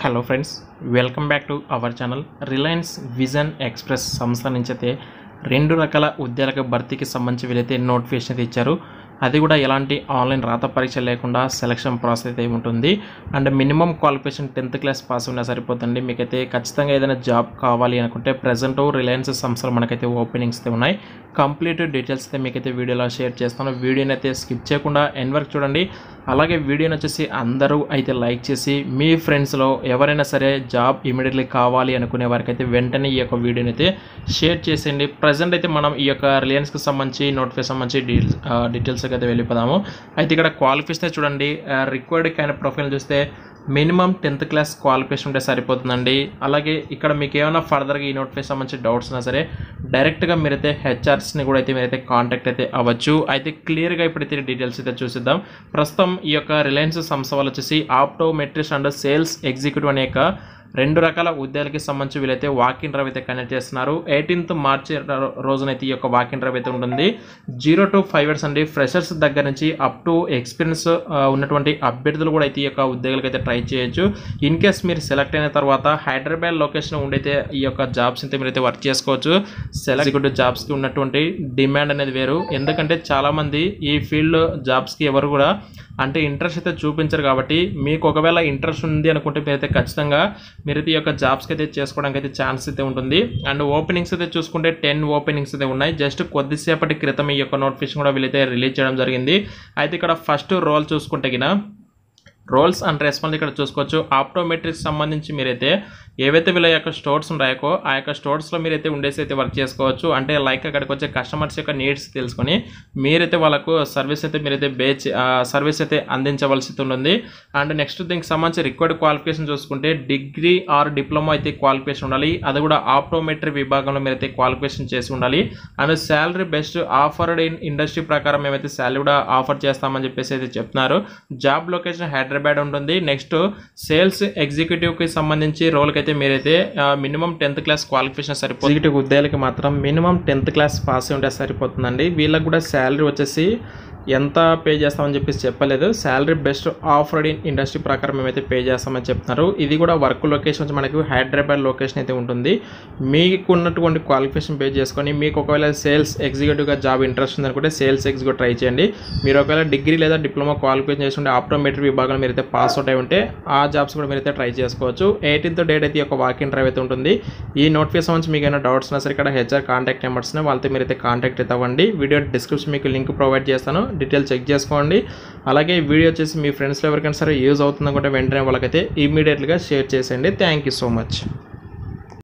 Hello friends, welcome back to our channel. Reliance vision express సంస్థ నుంచి అయితే 2 రకాల ఉద్యోగాల భర్తీకి సంబంధించి వీళ్ళైతే నోటిఫికేషన్ అయితే ఇచ్చారు. అది కూడా ఎలాంటి ఆన్లైన్ రాత పరీక్ష లేకుండా సెలక్షన్ ప్రాసెస్ అయితే ఉంటుంది. And minimum qualification 10th class pass ఉన్నా సరిపోతుంది. మీకైతే ఖచ్చితంగా ఏదైనా జాబ్ కావాలి అనుకుంటే ప్రజెంట్ రిలయన్స్ సంస్థలు మనకైతే ఓపెనింగ్స్ అయితే ఉన్నాయి. కంప్లీట్ డీటెయిల్స్ అయితే మీకైతే వీడియోలో షేర్ చేస్తాను. వీడియోని అయితే స్కిప్ చేయకుండా ఎండ్ వరకు చూడండి. అలాగే వీడియోని వచ్చేసి అందరూ అయితే లైక్ చేసి మీ ఫ్రెండ్స్లో ఎవరైనా సరే జాబ్ ఇమీడియట్లీ కావాలి అనుకునే వారికి అయితే వెంటనే ఈ యొక్క వీడియోని అయితే షేర్ చేసేయండి. ప్రజెంట్ అయితే మనం ఈ యొక్క రిలయన్స్కి సంబంధించి నోటిఫికేషన్ సంబంధించి డీటెయిల్స్ అయితే వెళ్ళిపోదాము. అయితే ఇక్కడ క్వాలిఫికేషన్ చూడండి. రిక్వైర్డ్ కైండ్ ప్రొఫైల్ చూస్తే మినిమం 10th క్లాస్ క్వాలిఫికేషన్ ఉంటే సరిపోతుందండి. అలాగే ఇక్కడ మీకు ఏమైనా ఫర్దర్గా ఈ నోటిఫికేషన్ సంబంధించి డౌట్స్ ఉన్నా సరే డైరెక్ట్గా మీరైతే హెచ్ఆర్స్ని కూడా అయితే మీరైతే కాంటాక్ట్ అయితే అవ్వచ్చు. అయితే క్లియర్గా ఇప్పుడైతే డీటెయిల్స్ అయితే చూసిద్దాం. ప్రస్తుతం ఈ యొక్క రిలయన్స్ సంస్థ వాళ్ళు వచ్చేసి ఆప్టోమెట్రిస్ట్ అండ్ సేల్స్ ఎగ్జిక్యూటివ్ అనే 2 రకాల ఉద్యోగాలకి సంబంధించి వీళ్ళైతే వాకిన్ డ్రైవ్ అయితే కండక్ట్ చేస్తున్నారు. 18th మార్చి రోజునైతే ఈ యొక్క వాకిన్ డ్రైవ్ అయితే ఉంటుంది. 0 to 5 years అండి. ఫ్రెషర్స్ దగ్గర నుంచి అప్ టు ఎక్స్పీరియన్స్ ఉన్నటువంటి అభ్యర్థులు కూడా అయితే ఈ యొక్క ఉద్యోగాలకు అయితే ట్రై చేయొచ్చు. ఇన్ కేస్ మీరు సెలెక్ట్ అయిన తర్వాత హైదరాబాద్ లొకేషన్ ఉండైతే ఈ యొక్క జాబ్స్ అయితే మీరైతే వర్క్ చేసుకోవచ్చు. ఎగ్జిక్యూటివ్ జాబ్స్కి ఉన్నటువంటి డిమాండ్ అనేది వేరు. ఎందుకంటే చాలామంది ఈ ఫీల్డ్ జాబ్స్కి ఎవరు కూడా అంటే ఇంట్రెస్ట్ అయితే చూపించరు. కాబట్టి మీకు ఒకవేళ ఇంట్రెస్ట్ ఉంది అనుకుంటే మీరైతే ఖచ్చితంగా మీరైతే ఈ యొక్క జాబ్స్కి అయితే చేసుకోవడానికి అయితే ఛాన్స్ అయితే ఉంటుంది. అండ్ ఓపెనింగ్స్ అయితే చూసుకుంటే 10 ఓపెనింగ్స్ అయితే ఉన్నాయి. జస్ట్ కొద్దిసేపటి క్రితం ఈ యొక్క నోటిఫికేషన్ కూడా వీళ్ళైతే రిలీజ్ చేయడం జరిగింది. అయితే ఇక్కడ ఫస్ట్ రోల్ చూసుకుంటే గిన రోల్స్ అండ్ రెస్పాన్స్ ఇక్కడ చూసుకోవచ్చు. ఆప్టోమెట్రిక్స్ సంబంధించి మీరైతే ఏవైతే వీళ్ళ యొక్క స్టోర్స్ ఉన్నాయో ఆ యొక్క స్టోర్స్లో మీరైతే ఉండేసి అయితే వర్క్ చేసుకోవచ్చు. అంటే లైక్ అక్కడికి వచ్చే కస్టమర్స్ యొక్క నీడ్స్ తెలుసుకొని మీరైతే వాళ్ళకు సర్వీస్ అయితే మీరైతే సర్వీస్ అయితే అందించవలసి ఉంటుంది. అండ్ నెక్స్ట్ దీనికి సంబంధించి రిక్వైర్డ్ క్వాలిఫికేషన్ చూసుకుంటే డిగ్రీ ఆర్ డిప్లొమా అయితే క్వాలిఫికేషన్ ఉండాలి. అది కూడా ఆప్టోమెట్రీ విభాగంలో మీరైతే క్వాలిఫికేషన్ చేసి ఉండాలి. And salary best offered in industry ప్రకారం మేమైతే శాలరీ కూడా ఆఫర్ చేస్తామని చెప్పేసి అయితే చెప్తున్నారు. జాబ్ లొకేషన్ హైదరాబాద్ ఉంటుంది. నెక్స్ట్ సేల్స్ ఎగ్జిక్యూటివ్కి సంబంధించి రోల్కి అయితే మీరైతే మినిమం 10th క్లాస్ క్వాలిఫికేషన్ సరిపోతుంది. ఎగ్జిక్యూటివ్ ఉద్యోగాలకి మాత్రం మినిమం 10th క్లాస్ పాస్ ఉంటే సరిపోతుందండి. వీళ్ళకి కూడా శాలరీ వచ్చేసి ఎంత పే చేస్తామని చెప్పేసి చెప్పలేదు. Salary best offered in industry ప్రకారం మేమైతే పే చేస్తామని చెప్తున్నారు. ఇది కూడా వర్క్ లొకేషన్ వచ్చి మనకు హైదరాబాద్ లొకేషన్ అయితే ఉంటుంది. మీకు ఉన్నటువంటి క్వాలిఫికేషన్ పే చేసుకొని మీకు ఒకవేళ సేల్స్ ఎగ్జిక్యూటివ్గా జాబ్ ఇంట్రెస్ట్ ఉందనుకుంటే సేల్స్ ఎగ్జిక్యూటివ్ ట్రై చేయండి. మీరు ఒకవేళ డిగ్రీ లేదా డిప్లొమా క్వాలిఫికేషన్ చేసుకుంటే ఆప్టోమెట్రీ విభాగంలో మీరైతే పాస్ అవుట్ అయి ఉంటే ఆ జాబ్స్ కూడా మీరైతే ట్రై చేసుకోవచ్చు. 18th డేట్ అయితే ఒక వాకింగ్ డ్రైవ్ అయితే ఉంటుంది. ఈ నోటిఫికేషన్ నుంచి మీకు ఏమైనా డౌట్స్ ఉన్నా సరే ఇక్కడ హెచ్ఆర్ కాంటాక్ట్ నెంబర్స్ వాళ్ళతో మీరైతే కాంటాక్ట్ అయితే అవ్వండి. వీడియో డిస్క్రిప్షన్ మీకు లింక్ ప్రొవైడ్ చేస్తాను, డీటెయిల్ చెక్ చేసుకోండి. అలాగే వీడియో వచ్చేసి మీ ఫ్రెండ్స్లో ఎవరికైనా సరే యూజ్ అవుతుందనుకుంటే వెంటనే వాళ్ళకైతే ఇమీడియట్గా షేర్ చేసేయండి. Thank you so much.